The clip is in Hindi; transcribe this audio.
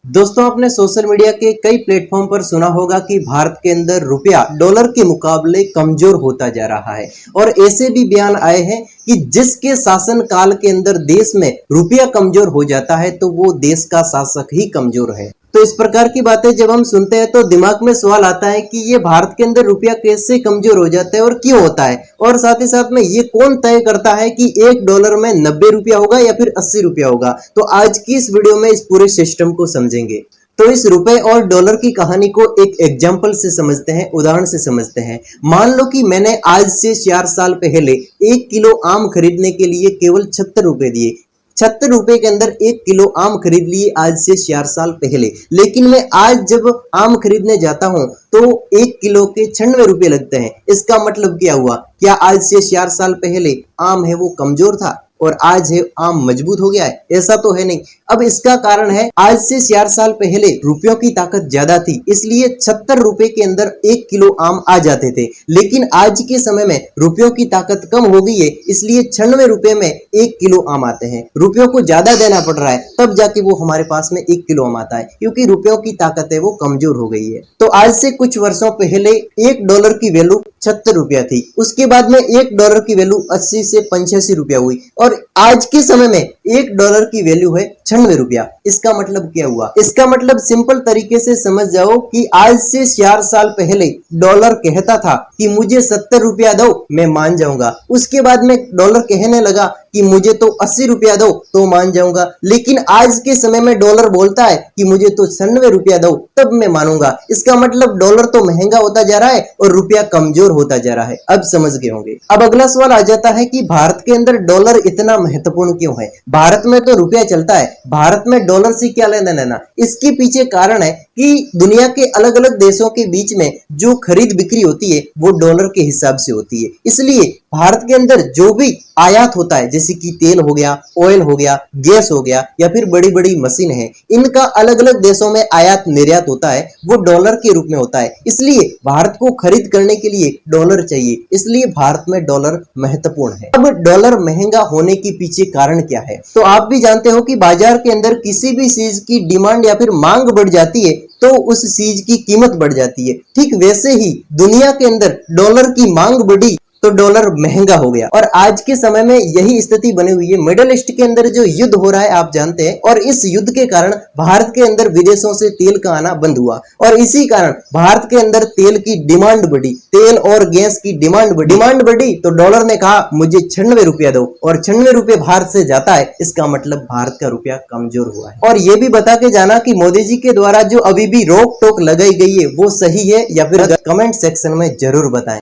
दोस्तों, आपने सोशल मीडिया के कई प्लेटफॉर्म पर सुना होगा कि भारत के अंदर रुपया डॉलर के मुकाबले कमजोर होता जा रहा है और ऐसे भी बयान आए हैं कि जिसके शासन काल के अंदर देश में रुपया कमजोर हो जाता है तो वो देश का शासक ही कमजोर है। तो इस प्रकार की बातें जब हम सुनते हैं तो दिमाग में सवाल आता है कि ये भारत के अंदर रुपया कैसे कमजोर हो जाता है और क्यों होता है, और साथ ही साथ में ये कौन तय करता है कि एक डॉलर में 90 रुपया होगा या फिर 80 रुपया होगा। तो आज की इस वीडियो में इस पूरे सिस्टम को समझेंगे। तो इस रुपए और डॉलर की कहानी को एक एग्जाम्पल से समझते हैं, उदाहरण से समझते हैं। मान लो कि मैंने आज से 4 साल पहले 1 किलो आम खरीदने के लिए केवल 76 रुपए दिए। 76 रुपए के अंदर 1 किलो आम खरीद लिए आज से 4 साल पहले। लेकिन मैं आज जब आम खरीदने जाता हूं तो 1 किलो के 96 रुपए लगते हैं। इसका मतलब क्या हुआ? क्या आज से 4 साल पहले आम है वो कमजोर था और आज है आम मजबूत हो गया है? ऐसा तो है नहीं। अब इसका कारण है, आज से 4 साल पहले रुपयों की ताकत ज्यादा थी, इसलिए 76 रुपए के अंदर 1 किलो आम आ जाते थे। लेकिन आज के समय में रुपयों की ताकत कम हो गई है, इसलिए 96 रुपए में 1 किलो आम आते हैं। रुपयों को ज्यादा देना पड़ रहा है, तब जाके वो हमारे पास में 1 किलो आम आता है, क्योंकि रुपयों की ताकत है वो कमजोर हो गई है। तो आज से कुछ वर्षों पहले 1 डॉलर की वैल्यू 76 रुपया थी। उसके बाद में 1 डॉलर की वैल्यू 80 से 85 रुपया हुई और आज के समय में 1 डॉलर की वैल्यू है 96 रुपया। इसका मतलब क्या हुआ? इसका मतलब सिंपल तरीके से समझ जाओ कि आज से 4 साल पहले डॉलर कहता था कि मुझे 70 रुपया दो, मैं मान जाऊंगा। उसके बाद में डॉलर कहने लगा कि मुझे तो 80 रुपया दो तो मान जाऊंगा। लेकिन आज के समय में डॉलर बोलता है कि मुझे तो 96 रुपया दो तब मैं मानूंगा। इसका मतलब डॉलर तो महंगा होता जा रहा है और रुपया कमजोर होता जा रहा है। अब समझ गए होंगे। अब अगला सवाल आ जाता है कि भारत के अंदर डॉलर इतना महत्वपूर्ण क्यों है? भारत में तो रुपया चलता है, भारत में डॉलर से क्या लेना देना? इसके पीछे कारण है कि दुनिया के अलग अलग देशों के बीच में जो खरीद बिक्री होती है वो डॉलर के हिसाब से होती है। इसलिए भारत के अंदर जो भी आयात होता है, जैसे कि तेल हो गया, ऑयल हो गया, गैस हो गया या फिर बड़ी बड़ी मशीन है, इनका अलग अलग देशों में आयात निर्यात होता है, वो डॉलर के रूप में होता है। इसलिए भारत को खरीद करने के लिए डॉलर चाहिए, इसलिए भारत में डॉलर महत्वपूर्ण है। अब डॉलर महंगा होने के पीछे कारण क्या है? तो आप भी जानते हो कि बाजार के अंदर किसी भी चीज की डिमांड या फिर मांग बढ़ जाती है तो उस चीज की कीमत बढ़ जाती है। ठीक वैसे ही दुनिया के अंदर डॉलर की मांग बढ़ी तो डॉलर महंगा हो गया और आज के समय में यही स्थिति बनी हुई है। मिडिल ईस्ट के अंदर जो युद्ध हो रहा है आप जानते हैं, और इस युद्ध के कारण भारत के अंदर विदेशों से तेल का आना बंद हुआ और इसी कारण भारत के अंदर तेल की डिमांड बढ़ी, तेल और गैस की डिमांड बढ़ी तो डॉलर ने कहा मुझे 96 रुपया दो, और 96 रुपये भारत से जाता है। इसका मतलब भारत का रुपया कमजोर हुआ है। और ये भी बता के जाना कि मोदी जी के द्वारा जो अभी भी रोक टोक लगाई गई है वो सही है या फिर कमेंट सेक्शन में जरूर बताएं।